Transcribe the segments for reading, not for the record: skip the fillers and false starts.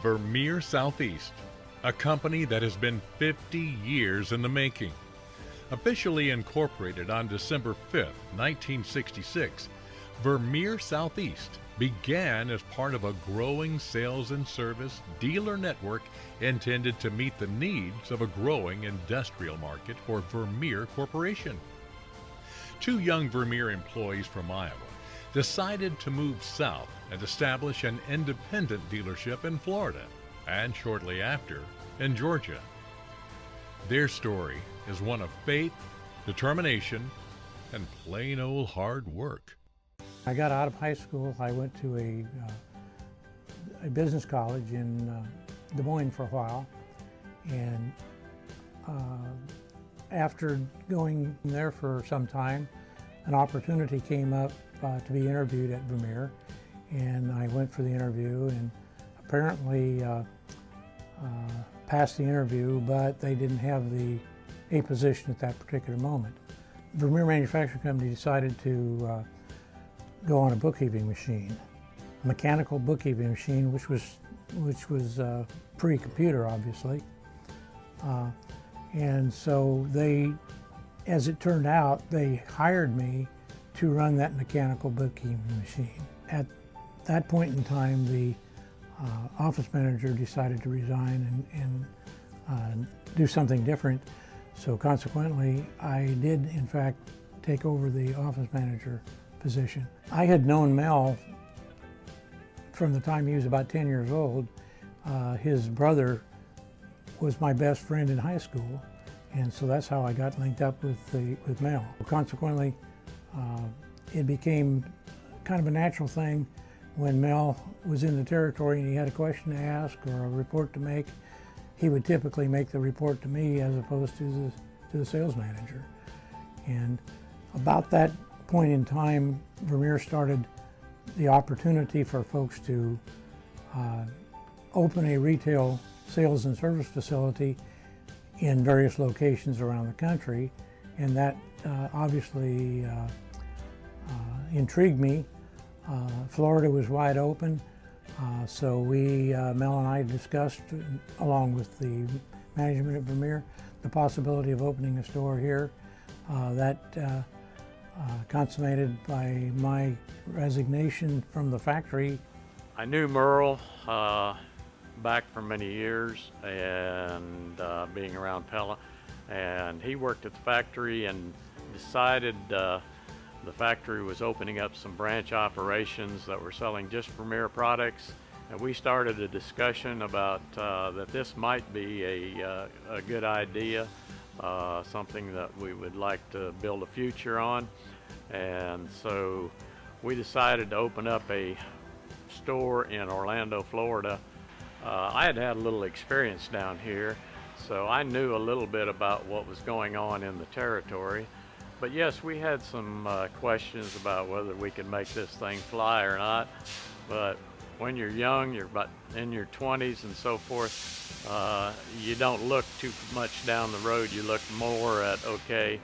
Vermeer Southeast, a company that has been 50 years in the making. Officially incorporated on December 5, 1966, Vermeer Southeast began as part of a growing sales and service dealer network intended to meet the needs of a growing industrial market for Vermeer Corporation. Two young Vermeer employees from Iowa decided to move south and establish an independent dealership in Florida, and shortly after, in Georgia. Their story is one of faith, determination, and plain old hard work. I got out of high school. I went to a business college in Des Moines for a while, and after going there for some time, an opportunity came up to be interviewed at Vermeer, and I went for the interview and apparently passed the interview, but they didn't have a position at that particular moment. Vermeer Manufacturing Company decided to go on a bookkeeping machine, a mechanical bookkeeping machine, which was pre-computer, obviously. And so they, as it turned out, they hired me to run that mechanical bookkeeping machine. At that point in time, the office manager decided to resign and do something different. So consequently, I did in fact take over the office manager position. I had known Mel from the time he was about 10 years old. His brother was my best friend in high school, and so that's how I got linked up with Mel. Consequently, it became kind of a natural thing when Mel was in the territory and he had a question to ask or a report to make. He would typically make the report to me as opposed to the sales manager. And about that point in time, Vermeer started the opportunity for folks to open a retail sales and service facility in various locations around the country, and that obviously intrigued me. Florida was wide open, so Mel and I discussed, along with the management of Vermeer, the possibility of opening a store here. That consummated by my resignation from the factory. I knew Merle back for many years, and being around Pella, and he worked at the factory and decided the factory was opening up some branch operations that were selling just Vermeer products, and we started a discussion about that this might be a good idea, something that we would like to build a future on. And so we decided to open up a store in Orlando, Florida. I had a little experience down here, so I knew a little bit about what was going on in the territory. But yes, we had some questions about whether we could make this thing fly or not. But when you're young, you're about in your 20s and so forth, you don't look too much down the road. You look more at, okay,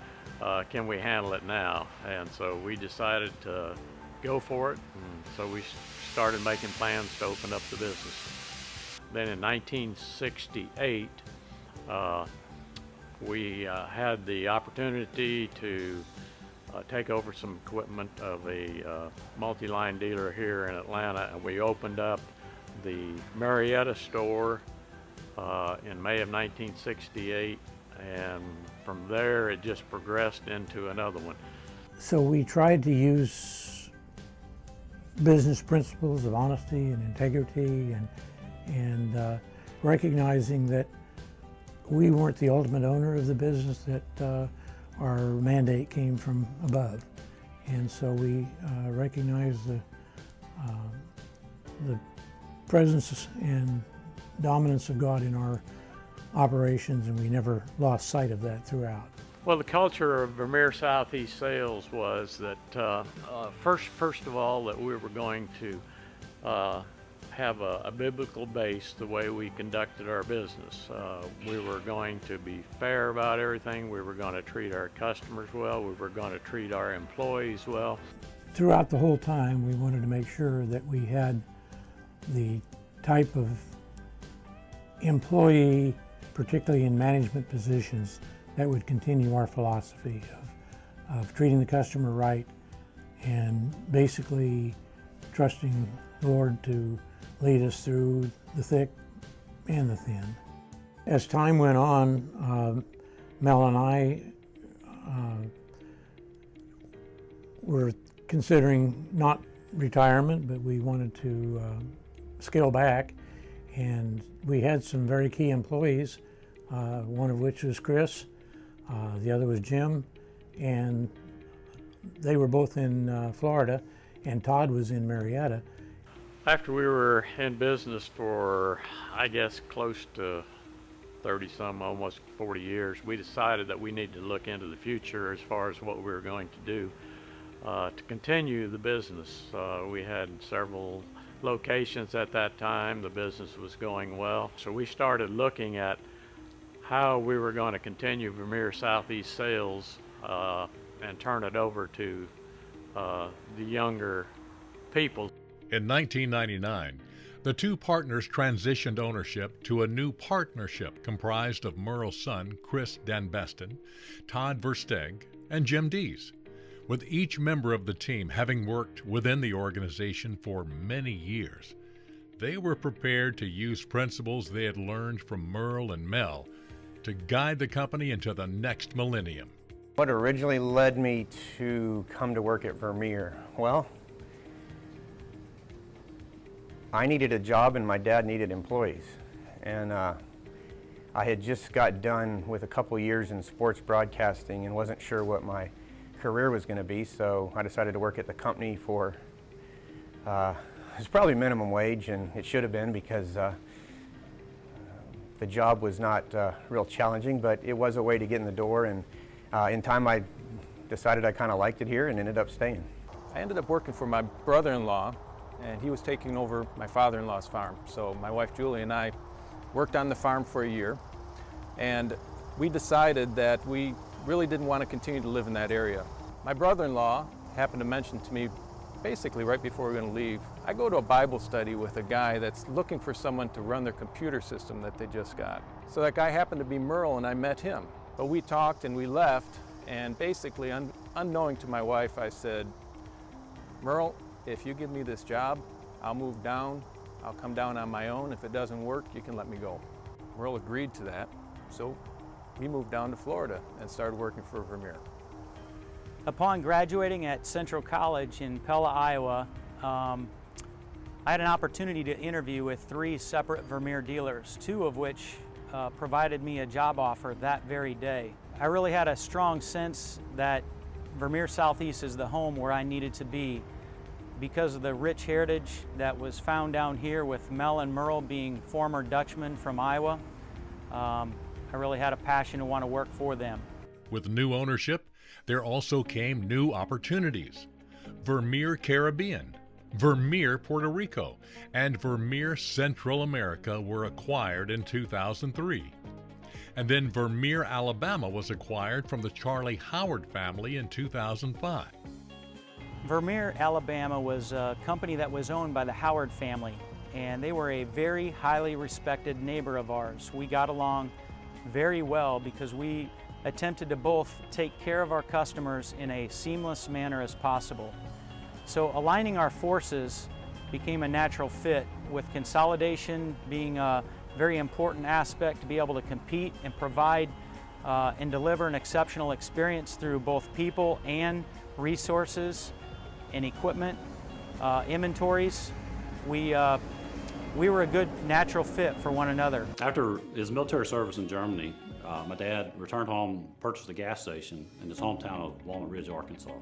can we handle it now? And so we decided to go for it. And so we started making plans to open up the business. Then in 1968, we had the opportunity to take over some equipment of a multi-line dealer here in Atlanta, and we opened up the Marietta store in May of 1968, and from there it just progressed into another one. So we tried to use business principles of honesty and integrity, and recognizing that we weren't the ultimate owner of the business, that our mandate came from above. And so we recognized the presence and dominance of God in our operations, and we never lost sight of that throughout. Well, the culture of Vermeer Southeast Sales was that first of all, that we were going to have a biblical base the way we conducted our business. We were going to be fair about everything. We were going to treat our customers well. We were going to treat our employees well. Throughout the whole time, we wanted to make sure that we had the type of employee, particularly in management positions, that would continue our philosophy of treating the customer right and basically trusting the Lord to lead us through the thick and the thin. As time went on, Mel and I were considering not retirement, but we wanted to scale back, and we had some very key employees, one of which was Chris, the other was Jim, and they were both in Florida, and Todd was in Marietta. After we were in business for, I guess, close to 30-some, almost 40 years, we decided that we needed to look into the future as far as what we were going to do to continue the business. We had several locations at that time. The business was going well. So we started looking at how we were going to continue Vermeer Southeast sales and turn it over to the younger people. In 1999, the two partners transitioned ownership to a new partnership comprised of Merle's son, Chris Danbeston, Todd Versteg, and Jim Dees, with each member of the team having worked within the organization for many years. They were prepared to use principles they had learned from Merle and Mel to guide the company into the next millennium. What originally led me to come to work at Vermeer? Well, I needed a job and my dad needed employees. And I had just got done with a couple years in sports broadcasting and wasn't sure what my career was going to be, so I decided to work at the company for, it was probably minimum wage, and it should have been because the job was not real challenging, but it was a way to get in the door, and in time I decided I kind of liked it here and ended up staying. I ended up working for my brother-in-law, and he was taking over my father-in-law's farm. So my wife Julie and I worked on the farm for a year, and we decided that we really didn't want to continue to live in that area. My brother-in-law happened to mention to me basically right before we were going to leave, I go to a Bible study with a guy that's looking for someone to run their computer system that they just got. So that guy happened to be Merle, and I met him. But we talked and we left, and basically unknowing to my wife, I said, Merle, if you give me this job, I'll move down, I'll come down on my own. If it doesn't work, you can let me go. Merle agreed to that, so we moved down to Florida and started working for Vermeer. Upon graduating at Central College in Pella, Iowa, I had an opportunity to interview with 3 separate Vermeer dealers, 2 of which provided me a job offer that very day. I really had a strong sense that Vermeer Southeast is the home where I needed to be because of the rich heritage that was found down here with Mel and Merle being former Dutchmen from Iowa. I really had a passion to want to work for them. With new ownership, there also came new opportunities. Vermeer Caribbean, Vermeer Puerto Rico, and Vermeer Central America were acquired in 2003. And then Vermeer Alabama was acquired from the Charlie Howard family in 2005. Vermeer Alabama was a company that was owned by the Howard family, and they were a very highly respected neighbor of ours. We got along very well because we attempted to both take care of our customers in a seamless manner as possible. So aligning our forces became a natural fit, with consolidation being a very important aspect to be able to compete and provide and deliver an exceptional experience through both people and resources and equipment, inventories. We were a good natural fit for one another. After his military service in Germany, my dad returned home, purchased a gas station in his hometown of Walnut Ridge, Arkansas.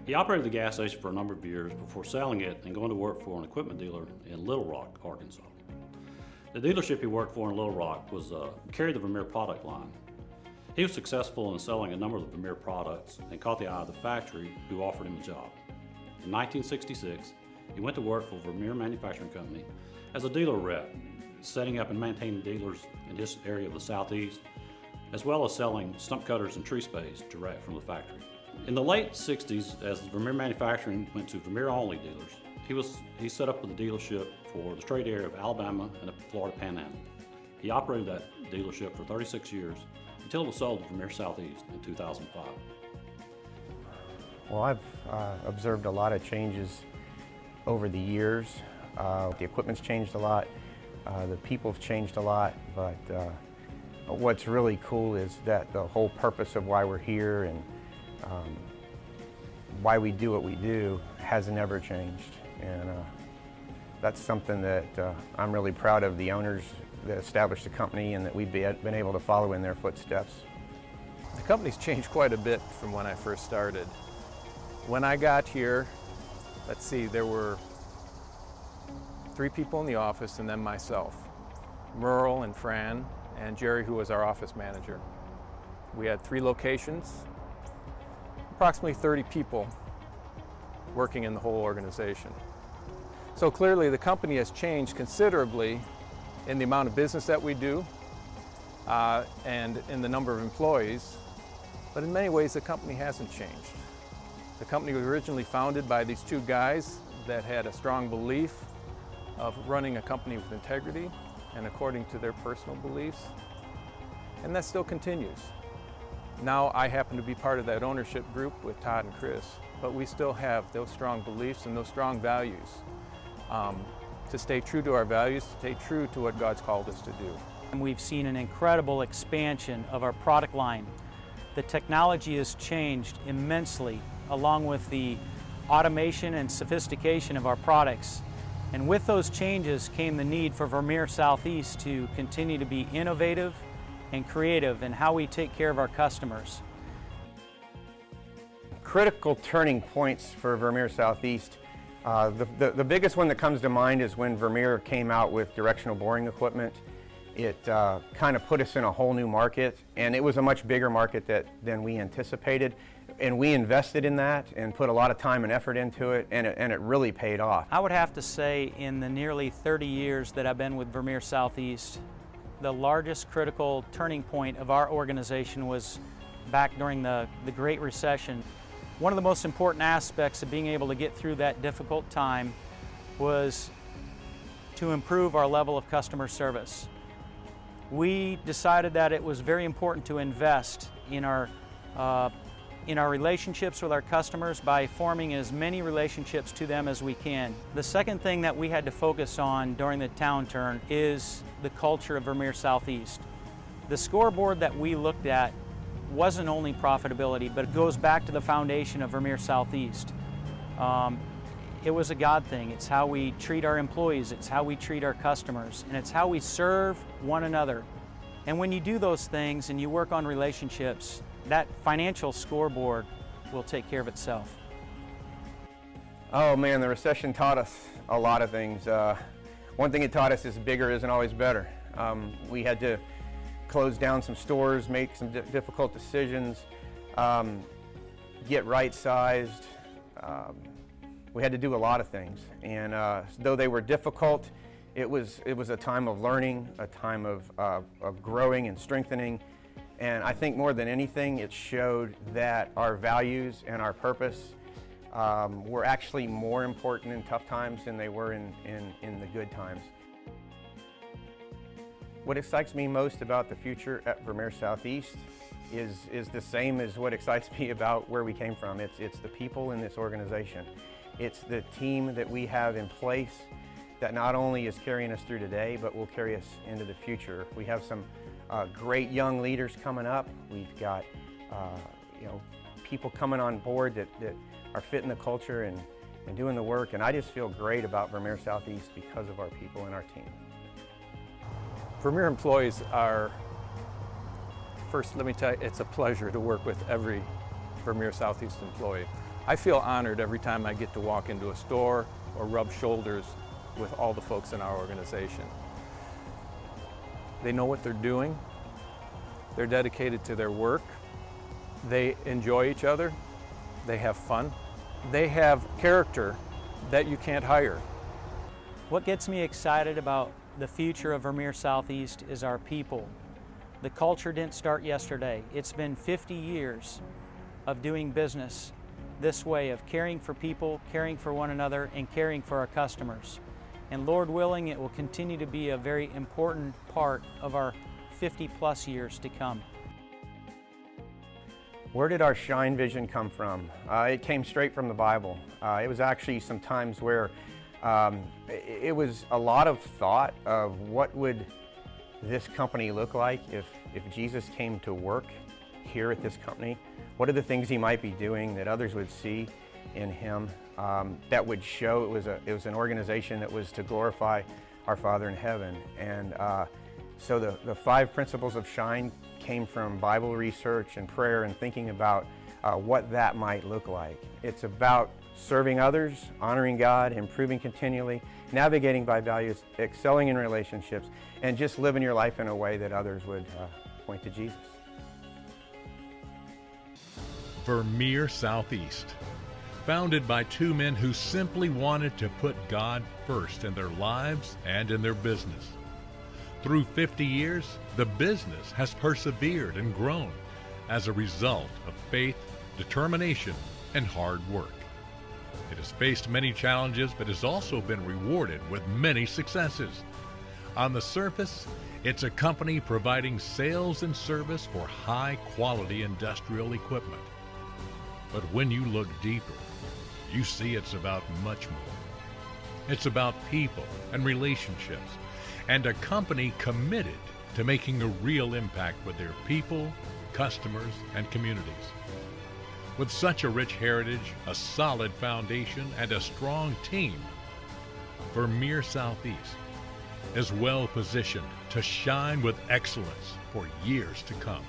He operated the gas station for a number of years before selling it and going to work for an equipment dealer in Little Rock, Arkansas. The dealership he worked for in Little Rock was carried the Vermeer product line. He was successful in selling a number of the Vermeer products and caught the eye of the factory, who offered him a job. In 1966, he went to work for Vermeer Manufacturing Company as a dealer rep, setting up and maintaining dealers in this area of the Southeast, as well as selling stump cutters and tree spays direct from the factory. In the late 60s, as Vermeer Manufacturing went to Vermeer-only dealers, he set up with a dealership for the trade area of Alabama and the Florida Panhandle. He operated that dealership for 36 years until it was sold to Vermeer Southeast in 2005. Well, I've observed a lot of changes over the years. The equipment's changed a lot, the people have changed a lot, but what's really cool is that the whole purpose of why we're here and why we do what we do has never changed. And that's something that I'm really proud of the owners that established the company and that we've been able to follow in their footsteps. The company's changed quite a bit from when I first started. When I got here, let's see, there were 3 people in the office and then myself, Merle and Fran and Jerry, who was our office manager. We had 3 locations, approximately 30 people working in the whole organization. So clearly the company has changed considerably in the amount of business that we do and in the number of employees, but in many ways the company hasn't changed. The company was originally founded by these 2 guys that had a strong belief of running a company with integrity and according to their personal beliefs, and that still continues. Now I happen to be part of that ownership group with Todd and Chris, but we still have those strong beliefs and those strong values. To stay true to our values, to stay true to what God's called us to do. And we've seen an incredible expansion of our product line. The technology has changed immensely, along with the automation and sophistication of our products. And with those changes came the need for Vermeer Southeast to continue to be innovative and creative in how we take care of our customers. Critical turning points for Vermeer Southeast. The biggest one that comes to mind is when Vermeer came out with directional boring equipment. It kind of put us in a whole new market, and it was a much bigger market than we anticipated. And we invested in that and put a lot of time and effort into it, and it really paid off. I would have to say in the nearly 30 years that I've been with Vermeer Southeast, the largest critical turning point of our organization was back during the Great Recession. One of the most important aspects of being able to get through that difficult time was to improve our level of customer service. We decided that it was very important to invest in our relationships with our customers by forming as many relationships to them as we can. The second thing that we had to focus on during the downturn is the culture of Vermeer Southeast. The scoreboard that we looked at wasn't only profitability, but it goes back to the foundation of Vermeer Southeast. It was a God thing. It's how we treat our employees, it's how we treat our customers, and it's how we serve one another. And when you do those things and you work on relationships, that financial scoreboard will take care of itself. Oh man, the recession taught us a lot of things. One thing it taught us is bigger isn't always better. We had to close down some stores, make some difficult decisions, get right-sized. We had to do a lot of things, and though they were difficult, it was a time of learning, a time of growing and strengthening. And I think more than anything, it showed that our values and our purpose were actually more important in tough times than they were in the good times. What excites me most about the future at Vermeer Southeast is the same as what excites me about where we came from. It's the people in this organization. It's the team that we have in place that not only is carrying us through today, but will carry us into the future. We have some great young leaders coming up. We've got people coming on board that are fitting the culture and doing the work, and I just feel great about Vermeer Southeast because of our people and our team. Vermeer employees are, first let me tell you, it's a pleasure to work with every Vermeer Southeast employee. I feel honored every time I get to walk into a store or rub shoulders with all the folks in our organization. They know what they're doing, they're dedicated to their work, they enjoy each other, they have fun, they have character that you can't hire. What gets me excited about the future of Vermeer Southeast is our people. The culture didn't start yesterday. It's been 50 years of doing business this way, of caring for people, caring for one another, and caring for our customers. and Lord willing, it will continue to be a very important part of our 50-plus years to come. Where did our shine vision come from? It came straight from the Bible. It was actually some times where it was a lot of thought of what would this company look like if Jesus came to work here at this company. What are the things he might be doing that others would see in him that would show it was an organization that was to glorify our Father in heaven. And so the 5 principles of shine came from Bible research and prayer and thinking about what that might look like. It's about serving others, honoring God, improving continually, navigating by values, excelling in relationships, and just living your life in a way that others would point to Jesus. Vermeer Southeast, founded by 2 men who simply wanted to put God first in their lives and in their business. Through 50 years, the business has persevered and grown as a result of faith, determination, and hard work. It has faced many challenges, but has also been rewarded with many successes. On the surface, it's a company providing sales and service for high-quality industrial equipment. But when you look deeper, you see it's about much more. It's about people and relationships, and a company committed to making a real impact with their people, customers, and communities. With such a rich heritage, a solid foundation, and a strong team, Vermeer Southeast is well positioned to shine with excellence for years to come.